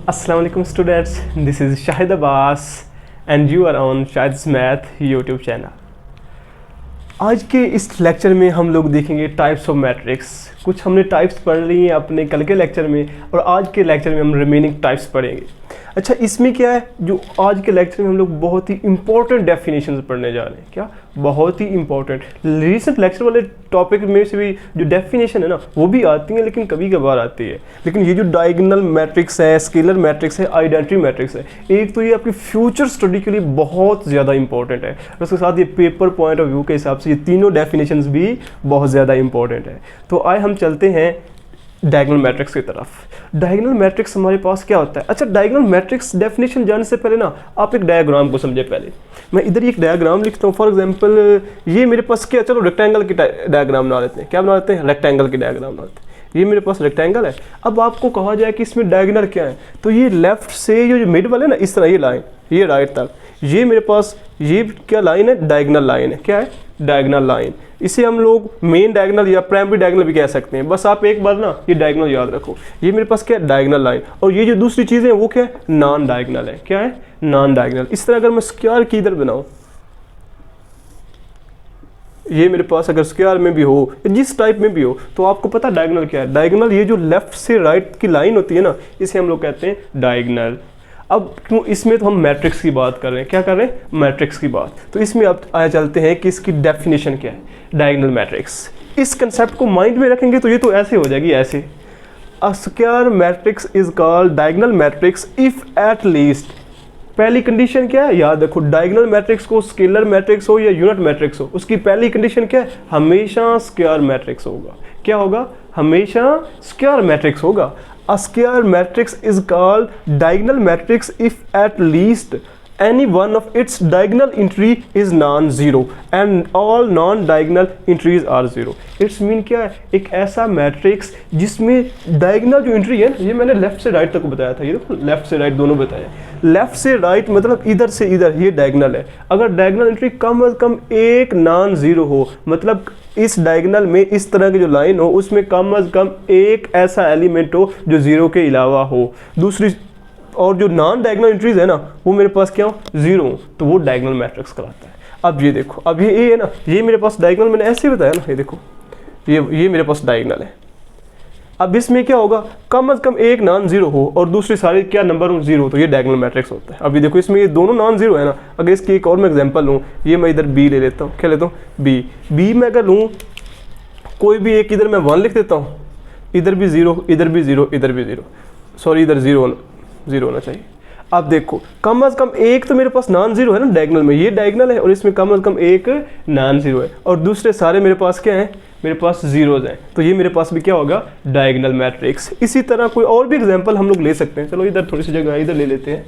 Assalamu alaikum students, this is Shahid Abbas and you are on Shahid's Math YouTube channel। आज के इस lecture में हम लोग देखेंगे टाइप्स ऑफ मैट्रिक्स। कुछ हमने टाइप्स पढ़ ली हैं अपने कल के लेक्चर में और आज के लेक्चर में हम रिमेनिंग टाइप्स पढ़ेंगे। अच्छा, इसमें क्या है, जो आज के लेक्चर में हम लोग बहुत ही इंपॉर्टेंट डेफिनेशंस पढ़ने जा रहे हैं। क्या बहुत ही इंपॉर्टेंट, रिसेंट लेक्चर वाले टॉपिक में से भी जो डेफिनेशन है ना वो भी आती है, लेकिन कभी कभार आती है। लेकिन ये जो डायगोनल मैट्रिक्स है, स्केलर मैट्रिक्स है, आइडेंटिटी मैट्रिक्स है, एक तो ये आपकी फ्यूचर स्टडी के लिए बहुत ज़्यादा इंपॉर्टेंट है, और उसके साथ ये पेपर पॉइंट ऑफ व्यू के हिसाब से ये तीनों डेफिनेशंस भी बहुत ज़्यादा इंपॉर्टेंट है। तो आए हम चलते हैं डायगोनल मैट्रिक्स की तरफ। डायगोनल मैट्रिक्स हमारे पास क्या होता है? अच्छा, डायगोनल मैट्रिक्स डेफिनेशन जानने से पहले ना आप एक डायग्राम को समझे। पहले मैं इधर एक डायग्राम लिखता हूँ। फॉर एग्जांपल ये मेरे पास क्या, चलो रेक्टेंगल की डायग्राम बना लेते हैं। क्या बना लेते हैं? रेक्टेंगल की डायग्राम बना लेते हैं। ये मेरे पास रेक्टेंगल है। अब आपको कहा जाए कि इसमें डायगोनल क्या है, तो ये लेफ्ट से जो मिड वाले ना इस तरह ये लाइन, ये राइट तक, ये मेरे पास ये क्या लाइन है? डायगोनल लाइन है। क्या है? Diagonal line. इसे हम लोग मेन डायगोनल या प्राइमरी डायगोनल भी कह सकते हैं। बस आप एक बार ना ये डायगोनल याद रखो। ये मेरे पास क्या है? Diagonal line. और ये जो दूसरी चीज़ है वो क्या है? नॉन डायगोनल है। क्या है? Non diagonal. इस तरह अगर मैं स्क्वायर की इधर बनाऊं, ये मेरे पास अगर स्क्वायर में भी हो, जिस टाइप में भी हो, तो आपको पता डायगोनल क्या है? डायगोनल ये जो लेफ्ट से राइट की लाइन होती है ना, इसे हम लोग कहते हैं डायगोनल। अब क्यों इसमें तो हम मैट्रिक्स की बात कर रहे हैं। क्या कर रहे हैं? मैट्रिक्स की बात। तो इसमें अब आया चलते हैं कि इसकी डेफिनेशन क्या है, डायगोनल मैट्रिक्स। इस कंसेप्ट को माइंड में रखेंगे तो ये तो ऐसे हो जाएगी, ऐसे। A square matrix is called diagonal matrix if at least, पहली कंडीशन क्या है याद रखो, डायगोनल मैट्रिक्स को स्केलर मैट्रिक्स हो या यूनिट मैट्रिक्स हो, उसकी पहली कंडीशन क्या है? हमेशा स्क्वायर मैट्रिक्स होगा। क्या होगा? हमेशा स्क्वायर मैट्रिक्स होगा। A square matrix is called diagonal matrix if at least any one of its diagonal entry is non-zero and all non-diagonal entries are zero। It's mean क्या है? एक ऐसा मैट्रिक्स जिसमें डायगोनल जो एंट्री है, ये मैंने लेफ्ट से राइट तक बताया था। ये देखो लेफ्ट से राइट दोनों बताया। लेफ्ट से राइट मतलब इधर से इधर, ये डायगोनल है। अगर डायगोनल एंट्री कम से कम एक नॉन जीरो हो, मतलब इस डायगोनल में इस तरह की जो लाइन हो उसमें कम से कम एक ऐसा एलिमेंट हो जो जीरो के अलावा हो। दूसरी और जो नॉन डायगोनल एंट्रीज है ना वो मेरे पास क्या हो? जीरो, तो वो डायगोनल मैट्रिक्स कहलाता है। अब ये देखो, अब ये है ना, ये मेरे पास डायगोनल मैंने ऐसे ही बताया ना, ये देखो ये मेरे पास डायगोनल है। अब इसमें क्या होगा? कम से कम एक नॉन जीरो हो और दूसरी सारी क्या नंबर हो? जीरो, तो ये डायगोनल मैट्रिक्स होता है। अभी देखो इसमें ये दोनों नॉन जीरो है ना। अगर इसकी एक और मैं एग्जांपल लूँ, ये मैं इधर बी ले लेता हूँ। क्या लेता हूँ? बी में अगर लूँ कोई भी एक, इधर मैं 1 लिख देता हूँ, इधर भी जीरो, इधर भी जीरो, इधर भी जीरो, सॉरी इधर जीरो होना चाहिए। अब देखो कम से कम एक तो मेरे पास नॉन जीरो है ना डायगोनल में, ये डायगोनल है और इसमें कम से कम एक नॉन जीरो है, और दूसरे सारे मेरे पास क्या है? मेरे पास जीरोज हैं। तो ये मेरे पास भी क्या होगा? Diagonal matrix. इसी तरह कोई और भी एग्जांपल हम लोग ले सकते हैं। चलो इधर थोड़ी सी जगह इधर ले लेते हैं।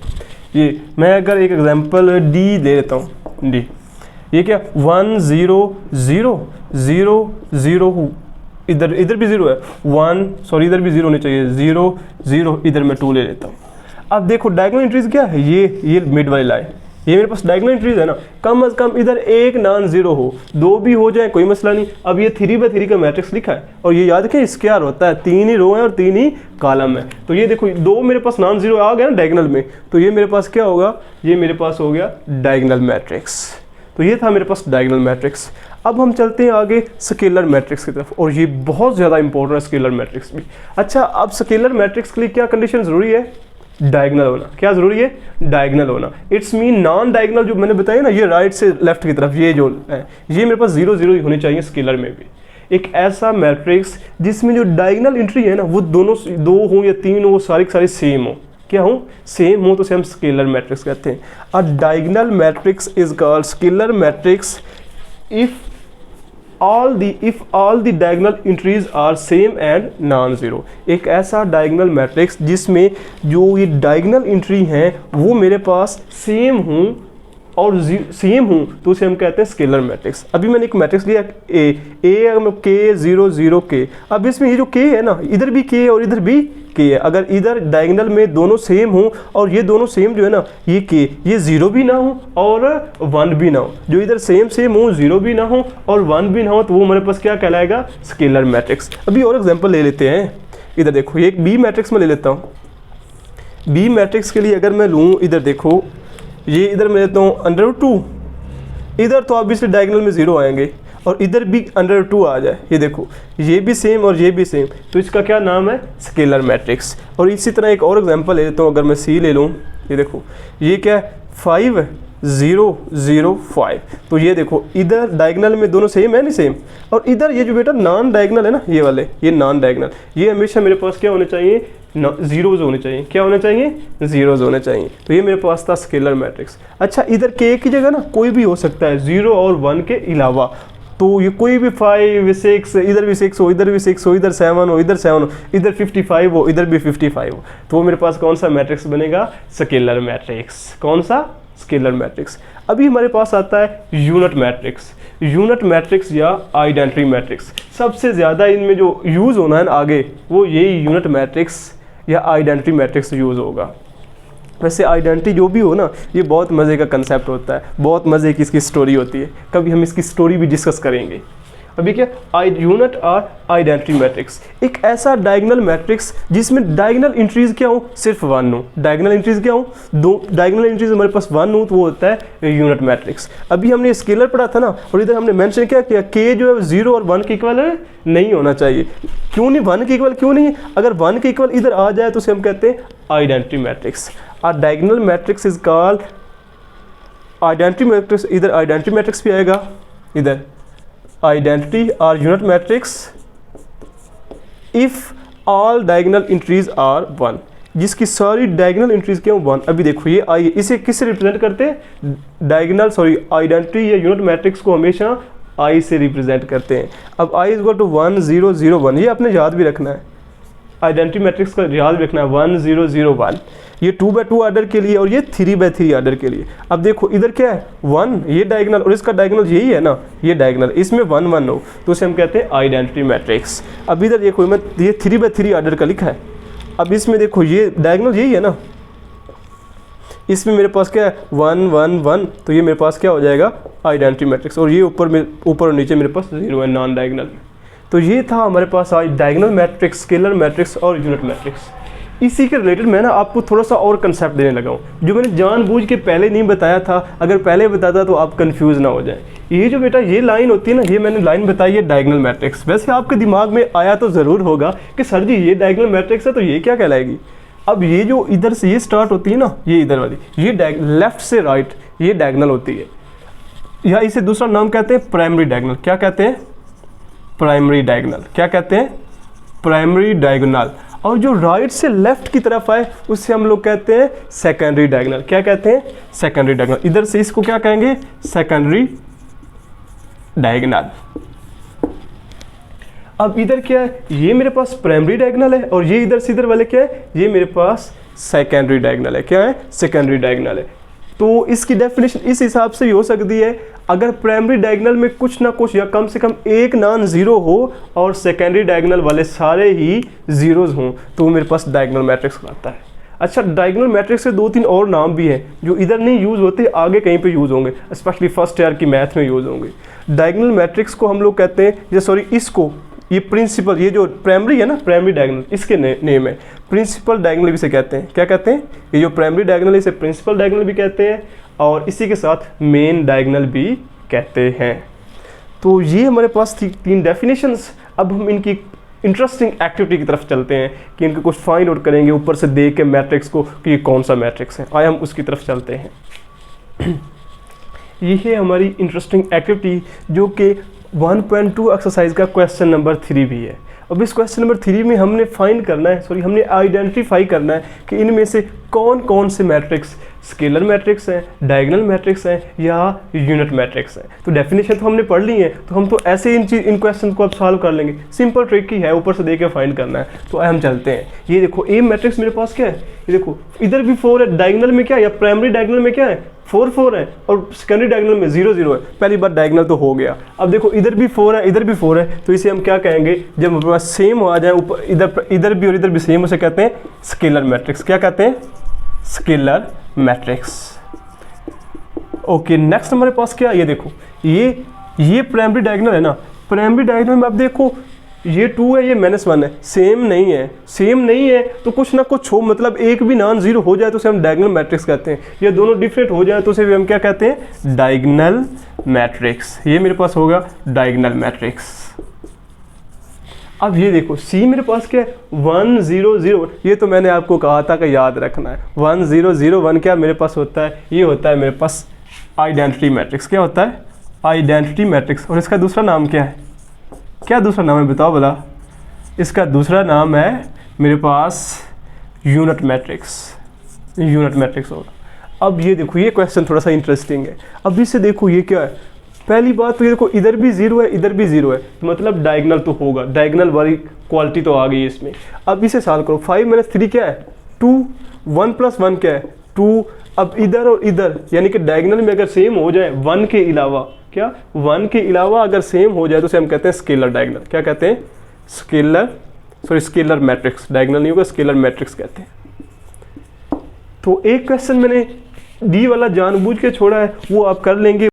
ये मैं अगर एक एग्जांपल डी ले लेता हूँ, डी, ये क्या? 1 0 0 0 0, इधर भी जीरो है, 1, सॉरी इधर भी जीरो होने चाहिए, 0 0, इधर मैं 2 ले लेता हूँ। अब देखो डायगोनल एंट्रीज क्या है? ये मिड वाली लाइन, ये मेरे पास डायगोनल एंट्रीज है ना। कम से कम इधर एक नॉन जीरो हो, 2 भी हो जाए कोई मसला नहीं। अब ये 3x3 का मैट्रिक्स लिखा है और ये याद रखें स्क्वायर होता है, 3 ही रो है और 3 ही कॉलम है। तो ये देखो 2 मेरे पास नॉन जीरो आ गया ना डायगोनल में, तो ये मेरे पास क्या होगा? ये मेरे पास हो गया डायगोनल मैट्रिक्स। तो ये था मेरे पास डायगोनल मैट्रिक्स। अब हम चलते हैं आगे स्केलर मैट्रिक्स की तरफ, और ये बहुत ज़्यादा इंपॉर्टेंट है स्केलर मैट्रिक्स भी। अच्छा, अब स्केलर मैट्रिक्स के लिए क्या कंडीशन ज़रूरी है? डायगोनल होना। क्या ज़रूरी है? डायगोनल होना। इट्स मीन नॉन डायगोनल जो मैंने बताया ना, ये राइट से लेफ्ट की तरफ, ये जो है ये मेरे पास 0 0 होने चाहिए स्केलर में भी। एक ऐसा मैट्रिक्स जिसमें जो डायगोनल एंट्री है ना वो दोनों 2 हो या 3 हो, सारी सारी सेम हो। क्या हो? सेम हो, तो उसे हम स्केलर मैट्रिक्स कहते हैं। अ diagonal matrix is called scalar matrix if all the diagonal entries are same and non-zero। एक ऐसा डायगोनल मैट्रिक्स जिसमें जो ये डायगोनल एंट्री हैं वो मेरे पास सेम हूँ और सेम हूँ, तो उसे हम कहते हैं स्केलर मैट्रिक्स। अभी मैंने एक मैट्रिक्स लिया ए के 0 0 के। अब इसमें ये जो के है ना, इधर भी के है और इधर भी के है। अगर इधर डायगोनल में दोनों सेम हो और ये दोनों सेम जो है ना, ये के, ये 0 भी ना हो और 1 भी ना हो, जो इधर सेम हो, 0 भी ना हो और 1 भी ना हो, तो वो हमारे पास क्या कहलाएगा? Scalar matrix. अभी और एग्जाम्पल ले लेते हैं। इधर देखो, ये एक बी मैट्रिक्स में ले लेता हूँ। बी मैट्रिक्स के लिए अगर मैं लूँ, इधर देखो, ये इधर मैं लेता हूँ √2, इधर तो ऑब्वियसली डायगोनल में 0 आएंगे और इधर भी √2 आ जाए, ये देखो ये भी सेम और ये भी सेम, तो इसका क्या नाम है, स्केलर मैट्रिक्स। और इसी तरह एक और एग्जांपल ले लेता हूँ, अगर मैं सी ले लूँ, ये देखो ये क्या है 5 0 0 5, तो ये देखो इधर डायगोनल में दोनों सेम है नहीं सेम, और इधर ये जो बेटा नॉन डायगोनल है ना, ये वाले ये नॉन डायगोनल, ये हमेशा मेरे पास क्या होने चाहिए, जीरोज होने चाहिए, क्या होने चाहिए, जीरोज होने चाहिए। तो ये मेरे पास था स्केलर मैट्रिक्स। अच्छा इधर के की जगह ना कोई भी हो सकता है 0 और 1 के अलावा, तो ये कोई भी 5 6, इधर भी 6 हो, इधर भी 6 हो, इधर 7 हो, इधर 7 हो, इधर 55 हो, इधर भी 55 हो, तो वो मेरे पास कौन सा मैट्रिक्स बनेगा, स्केलर मैट्रिक्स। कौन सा, स्केलर मैट्रिक्स। अभी हमारे पास आता है यूनिट मैट्रिक्स। यूनिट मैट्रिक्स या आइडेंटिटी मैट्रिक्स, सबसे ज़्यादा इनमें जो यूज़ होना है आगे वो यही यूनिट मैट्रिक्स या आइडेंटिटी मैट्रिक्स यूज़ होगा। वैसे आइडेंटिटी जो भी हो ना, ये बहुत मज़े का कंसेप्ट होता है, बहुत मज़े की इसकी स्टोरी होती है, कभी हम इसकी स्टोरी भी डिस्कस करेंगे। अभी क्या, यूनिट और आइडेंटिटी मैट्रिक्स, एक ऐसा डायगोनल मैट्रिक्स जिसमें डायगोनल इंट्रीज क्या हो, सिर्फ 1 हो। डायगोनल इंट्रीज क्या हो, 2 डायगोनल इंट्रीज हमारे पास 1 हो, तो वो होता है यूनिट मैट्रिक्स। अभी हमने स्केलर पढ़ा था ना, और इधर हमने मेंशन क्या किया, के जो है 0 और 1 के इक्वल नहीं होना चाहिए। क्यों नहीं, 1 के इक्वल क्यों नहीं? अगर 1 के इक्वल इधर आ जाए तो उसे हम कहते हैं identity matrix. A diagonal matrix is called identity matrix. इधर आइडेंटिटी मैट्रिक्स भी आएगा, इधर आइडेंटिटी और unit matrix if all diagonal entries are 1, जिसकी सारी डायगोनल इंट्रीज क्या 1। अभी देखो ये आई, इसे किससे रिप्रेजेंट करते हैं, डायगोनल आइडेंटिटी या यूनिट मैट्रिक्स को हमेशा आई से रिप्रेजेंट करते हैं। अब आई इज इक्वल टू 1 0 0 1, ये आपने याद भी रखना है, आइडेंटिटी मैट्रिक्स का याद रखना है 1 0 0 1, ये 2/2 ऑर्डर के लिए और ये 3/3 ऑर्डर के लिए। अब देखो इधर क्या है 1, ये डायगोनल और इसका डायगोनल यही है ना, ये डायगोनल, इसमें 1 1 हो तो उसे हम कहते हैं आइडेंटिटी मैट्रिक्स। अब इधर देखो मैं ये 3/3 ऑर्डर का लिखा है, अब इसमें देखो ये डायगोनल यही है ना, इसमें मेरे पास क्या है 1 1 1, तो ये मेरे पास क्या हो जाएगा आइडेंटिटी मैट्रिक्स, और ये ऊपर और नीचे मेरे पास 0 है नॉन डायगोनल। तो ये था हमारे पास आज डायगोनल मैट्रिक्स, स्केलर मैट्रिक्स और यूनिट मैट्रिक्स। इसी के रिलेटेड मैं ना आपको थोड़ा सा और कंसेप्ट देने लगा हूँ जो मैंने जानबूझ के पहले नहीं बताया था, अगर पहले बताता तो आप कंफ्यूज ना हो जाए। ये जो बेटा ये लाइन होती है ना, ये मैंने लाइन बताई है डायगोनल मैट्रिक्स। वैसे आपके दिमाग में आया तो ज़रूर होगा कि सर जी ये डायगोनल मैट्रिक्स है तो ये क्या कहलाएगी। अब ये जो इधर से ये स्टार्ट होती है ना, ये इधर वाली, ये लेफ्ट से राइट ये डायगोनल होती है, या इसे दूसरा नाम कहते हैं प्राइमरी डायगोनल। क्या कहते हैं, प्राइमरी डायगोनल। क्या कहते हैं, प्राइमरी डायगोनल। और जो राइट से लेफ्ट की तरफ आए उससे हम लोग कहते हैं सेकेंडरी डायगोनल। क्या कहते हैं, सेकेंडरी डायगोनल। इधर से इसको क्या कहेंगे, सेकेंडरी डायगोनल। अब इधर क्या है, ये मेरे पास प्राइमरी डायगोनल है और ये इधर से इधर वाले क्या है, ये मेरे पास सेकेंडरी डायगोनल है। क्या है, सेकेंडरी डायगोनल है। तो इसकी डेफिनेशन इस हिसाब से भी हो सकती है, अगर प्राइमरी डायगोनल में कुछ ना कुछ या कम से कम एक नॉन ज़ीरो हो और सेकेंडरी डायगोनल वाले सारे ही ज़ीरोज़ हों तो मेरे पास डायगोनल मैट्रिक्स आता है। अच्छा, डायगोनल मैट्रिक्स के 2-3 और नाम भी हैं जो इधर नहीं यूज़ होते, आगे कहीं पे यूज़ होंगे, स्पेशली फर्स्ट ईयर की मैथ में यूज़ होंगे। डायगोनल मैट्रिक्स को हम लोग कहते हैं, या सॉरी इसको, ये प्रिंसिपल, ये जो प्राइमरी है ना, प्राइमरी डायगोनल, इसके नेम है प्रिंसिपल डायगोनल भी से कहते हैं। क्या कहते हैं, ये जो प्राइमरी डायगोनल है इसे प्रिंसिपल डायगोनल भी कहते हैं और इसी के साथ मेन डायगोनल भी कहते हैं। तो ये हमारे पास थी 3 डेफिनेशंस। अब हम इनकी इंटरेस्टिंग एक्टिविटी की तरफ चलते हैं कि इनको कुछ फाइंड आउट करेंगे ऊपर से देख के मैट्रिक्स को कि ये कौन सा मैट्रिक्स है। आइए हम उसकी तरफ चलते हैं। ये है हमारी इंटरेस्टिंग एक्टिविटी जो कि 1.2 एक्सरसाइज का क्वेश्चन नंबर 3 भी है। अब इस क्वेश्चन नंबर 3 में हमने फाइंड करना है, सॉरी हमने आइडेंटिफाई करना है कि इनमें से कौन कौन से मैट्रिक्स स्केलर मैट्रिक्स हैं, डायगोनल मैट्रिक्स हैं या यूनिट मैट्रिक्स हैं। तो डेफिनेशन तो हमने पढ़ ली है, तो हम तो ऐसे इन क्वेश्चन को अब सॉल्व कर लेंगे। सिंपल ट्रिक ही है, ऊपर से देख के फाइंड करना है। तो हम चलते हैं। ये देखो ए मैट्रिक्स मेरे पास क्या है, ये देखो इधर भी 4 है, डायगोनल में क्या है या प्राइमरी डायगोनल में क्या है 4 4 है और सेकेंडरी डायगोनल में 0 0 है। पहली बार डायगोनल तो हो गया। अब देखो इधर भी 4 है, इधर भी 4 है, तो इसे हम क्या कहेंगे, जब हमारे पास सेम आ जाए ऊपर इधर भी और इधर भी सेम, उसे कहते हैं स्केलर मैट्रिक्स। क्या कहते हैं, स्केलर मैट्रिक्स। ओके, नेक्स्ट हमारे पास क्या है, ये देखो ये प्राइमरी डायगोनल है ना, प्राइमरी डायगोनल में अब देखो ये 2 है, ये -1 है, सेम नहीं है, सेम नहीं है तो कुछ ना कुछ हो, मतलब एक भी नॉन जीरो हो जाए तो उसे हम डायगोनल मैट्रिक्स कहते हैं। ये दोनों डिफरेंट हो जाए तो उसे भी हम क्या कहते हैं, डायगोनल मैट्रिक्स। ये मेरे पास होगा डायगोनल मैट्रिक्स। अब ये देखो सी मेरे पास क्या है, 1 0 0, ये तो मैंने आपको कहा था कि याद रखना है। 1 0 0 1 क्या मेरे पास होता है, ये होता है मेरे पास आइडेंटिटी मैट्रिक्स। क्या होता है, आइडेंटिटी मैट्रिक्स। और इसका दूसरा नाम क्या है, क्या दूसरा नाम है बताओ भला? इसका दूसरा नाम है मेरे पास यूनिट मैट्रिक्स, यूनिट मैट्रिक्स होगा। अब ये देखो ये क्वेश्चन थोड़ा सा इंटरेस्टिंग है। अब इससे देखो ये क्या है, पहली बात तो ये देखो इधर भी 0 है, इधर भी 0 है, मतलब डायगोनल तो होगा, डायगोनल वाली क्वालिटी तो आ गई इसमें। अब इसे सॉल्व करो, 5 - 3 क्या है, 2, 1 + 1 क्या है, 2। अब इधर और इधर यानी कि डायगोनल में अगर सेम हो जाए 1 के अलावा, क्या 1 के अलावा अगर सेम हो जाए तो उसे हम कहते हैं स्केलर डायगोनल। क्या कहते हैं, स्केलर मैट्रिक्स। डायगोनल नहीं होगा, स्केलर मैट्रिक्स कहते हैं। तो एक क्वेश्चन मैंने डी वाला जानबूझ के छोड़ा है, वो आप कर लेंगे।